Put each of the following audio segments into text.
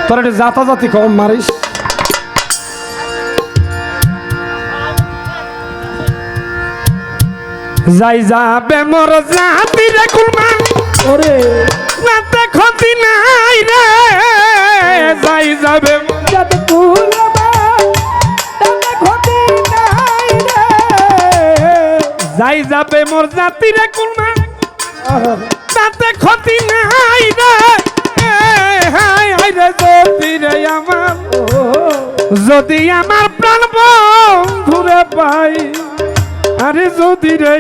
তোর একটু জাতাজাতি কম মারিস। যাই যাবে মোর জাতি রে কুলমান ওরে নাতে ক্ষতি নাই রে। যাই যাবে যত কুলমা তাতে ক্ষতি নাই রে। যাই যাবে মোর জাতি রে কুলমান তাতে ক্ষতি নাই রে। হাই হাই রে যদি রে আমার, যদি আমার প্রাণ বন্ধুরে পাই, আরে যদি রে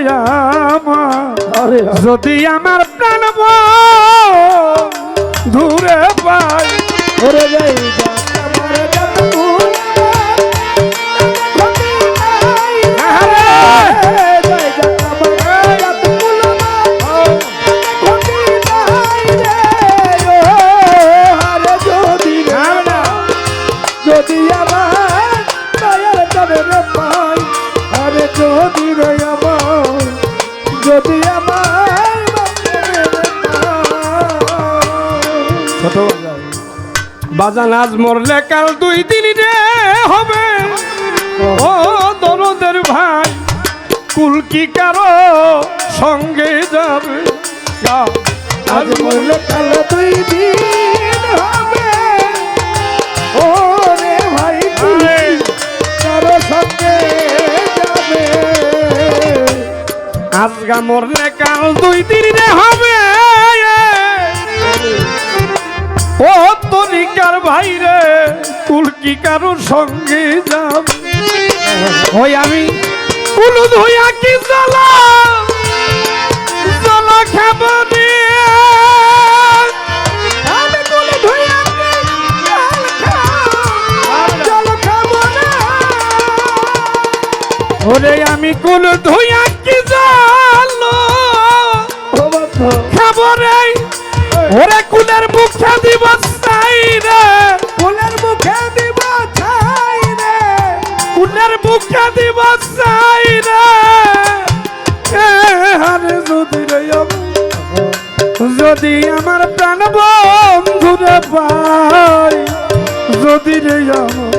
আমার, আরে যদি আমার প্রাণ বন্ধুরে পাই। ওরে যাই যা আমার যত কুলমা ক্ষতি নাই রে। যাই যা আমার যত কুলমা ক্ষতি নাই রে। ও আরে যদি রে যদি আমার দয়ার তবে রে পাই, আরে যদি রে আমার, যদি আমার ছোট বাজান আজ মরলে কাল 2 দিন রে হবে। ও দরদের ভাই কুল কি কারো সঙ্গে যাবে? আজ মরলে কাল 2 দিন হবে। ও রে ভাই কারো সঙ্গে যাবে। আজগা মরলে কাল 2 দিন রে হবে। ও তরিকার ভাই রে কুল কি কারো সঙ্গে যাবে? ওই আমি কুল ধুইয়া কি জ্বালা জ্বালা খাবো রে। আমি কুল ধুইয়া জল খাবো না। ওরে আমি কুল ধুইয়া কি জ্বালা ও বাবা খাবো রে। ওরে কুলের মুখে দিব চাই রে, ফুলের মুখে দিব ছাই রে। কুলের মুখে দিব চাই রে। আরে যদি রে যদি আমার প্রাণ বন্ধুরে পাই, যদি রে আমার,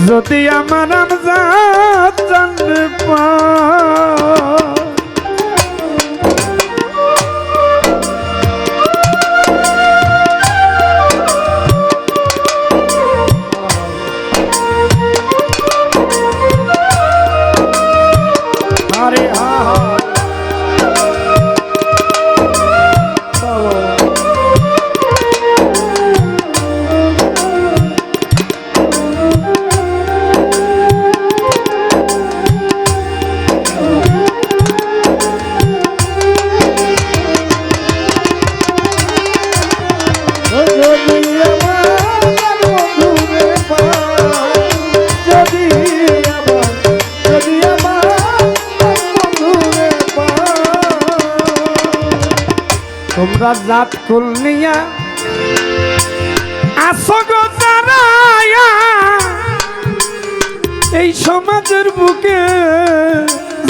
যদি আমার আমজাদ জানলে পাই। আরে হা হা যদি আমার বন্ধুরে পাই, যদি আমার বন্ধুরে পাই। তোমরা জাত কুল নিয়া আসো গো যারায়া এই সমাজের বুকে,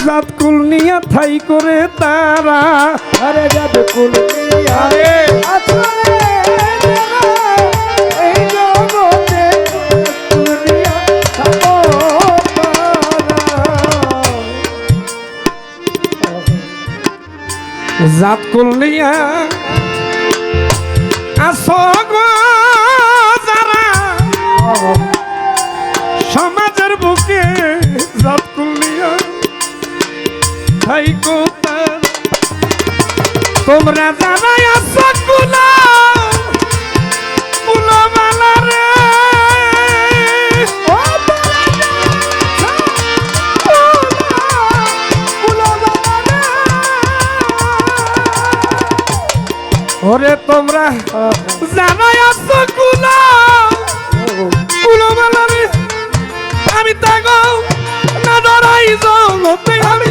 জাত কুল নিয়া ঠাই করে তারা। আরে যাবে কুল নিয়া আরে আসরে যারা, এই জগতে কুল নিয়া থাকো তারা। জাত কুল নিয়া আসো গো যারা সমাজের বুকে, জাত কুল নিয়া ঠাই করে। তোমরা জানাই আসো কুলা কুলমালা রে। ও তোরা কুলমালা ওরে তোমরা জানাই আসো কুলা কুলমালা রে। আমি তাগো না ডরাই জগতে, আমি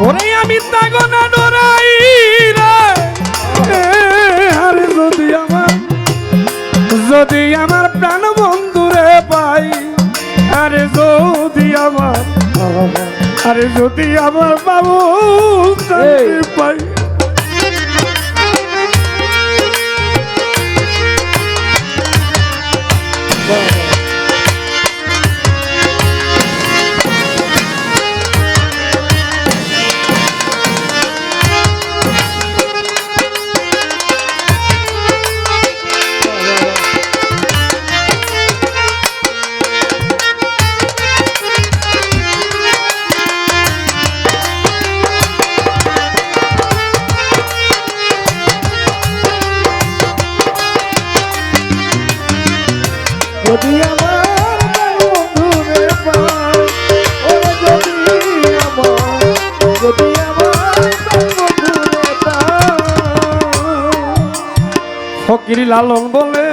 ওরে আমি তাগো না ডরাই রে। আরে যদি আমার প্রাণ বন্ধুরে পাই, আরে যদি আমার, আরে যদি আমার বাবু পাই। যদি আমার বন্ধুরে পাই, ওরে যদি আমার বন্ধুরে পাই। ফকির লালন বলে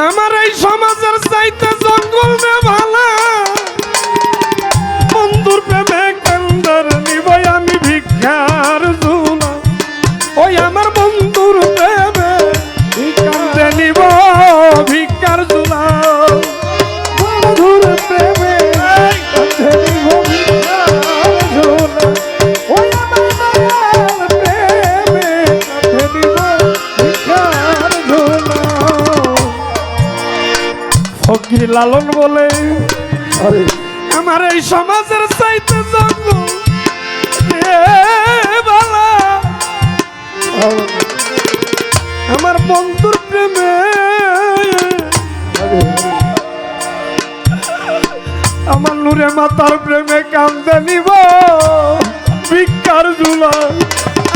আমার এই সমাজের চাইতে জঙ্গল রে ভালা, বন্ধুর প্রেমে কান্দার নিবই আমি ভিক্ষার ঝুলা। ওই আমার বন্ধুর প্রেমে কান্দে নিব ভিক্ষার ঝুলা। বন্ধুর প্রেমে কাঁধে নিব ভিক্ষার ঝোলা, ওই আমার দয়াল প্রেমে কাঁধে নিব ভিক্ষার ঝোলা। ফকির লালন বলে আরে আমার এই সমাজের চাইতে জঙ্গল রে ভালা, আমার বন্ধুর প্রেমে আমার নূরে মাতার প্রেমে কান্দে নিব ভিক্ষার ঝুলা।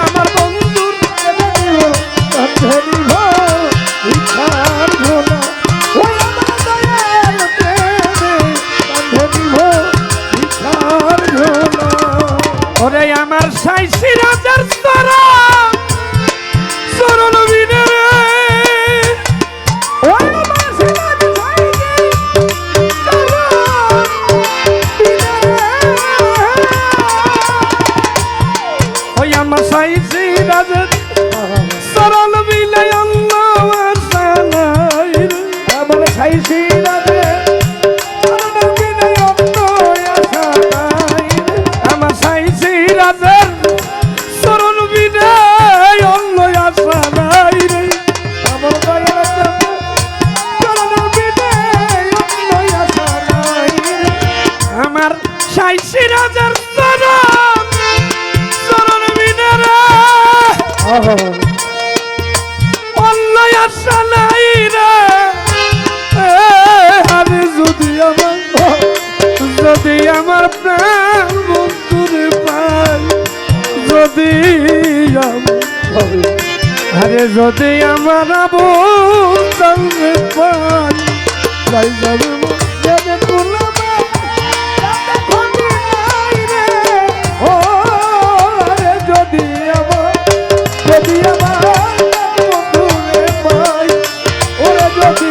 আমার বন্ধুর কাঁধে নিব ভিক্ষার ঝোলা, ওই আমার দয়াল প্রেমে কাঁধে নিব ভিক্ষার ঝোলা। ওরে আমার সাইসি রাজার চরণ বিনে রে, ওই আমার সিরাজ সাইকে ওই আমার সাইসি রাজার চরণ বিনে আল্লাহ সানাই রে। আমার সাই সিরাজে চরণের বিনে অন্য আশা নাই রে। আমার সাইসি রাজার চরণ বিনে অন্য আশা নাই রে। আমার দয়াল চরণের বিনে অন্য আশা নাই রে। আমার সাইসি রাজার চরণ বিনে রে অন্য আশা নাই রে। আরে যদি আমার প্রাণ বন্ধুরে পাই, যদি আরে যদি আমার বন্ধুরে পাই, যাই যাবে মনে কুলমে তাতে ক্ষতি নাই রে। ও রে যদি আমার বন্ধুরে পাই, ওরে যদি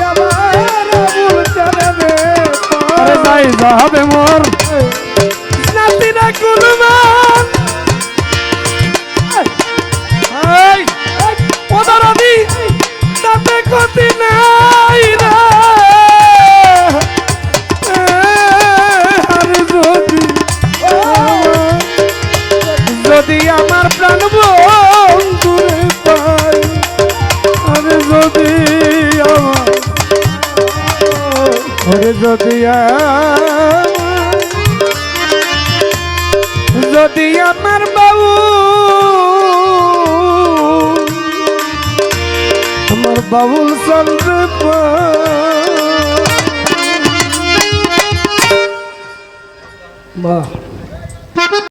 আমার আবুল জানে আরে যাই যাবে মোর নাতিরা কুলমান। এই পদারাদি তাতে ক্ষতি নাই রে। আরে যদি আমার প্রাণ বন্ধুরে পাই, আরে যদি আমার বাবু আমার বাবুল চন্দ্র বাহ।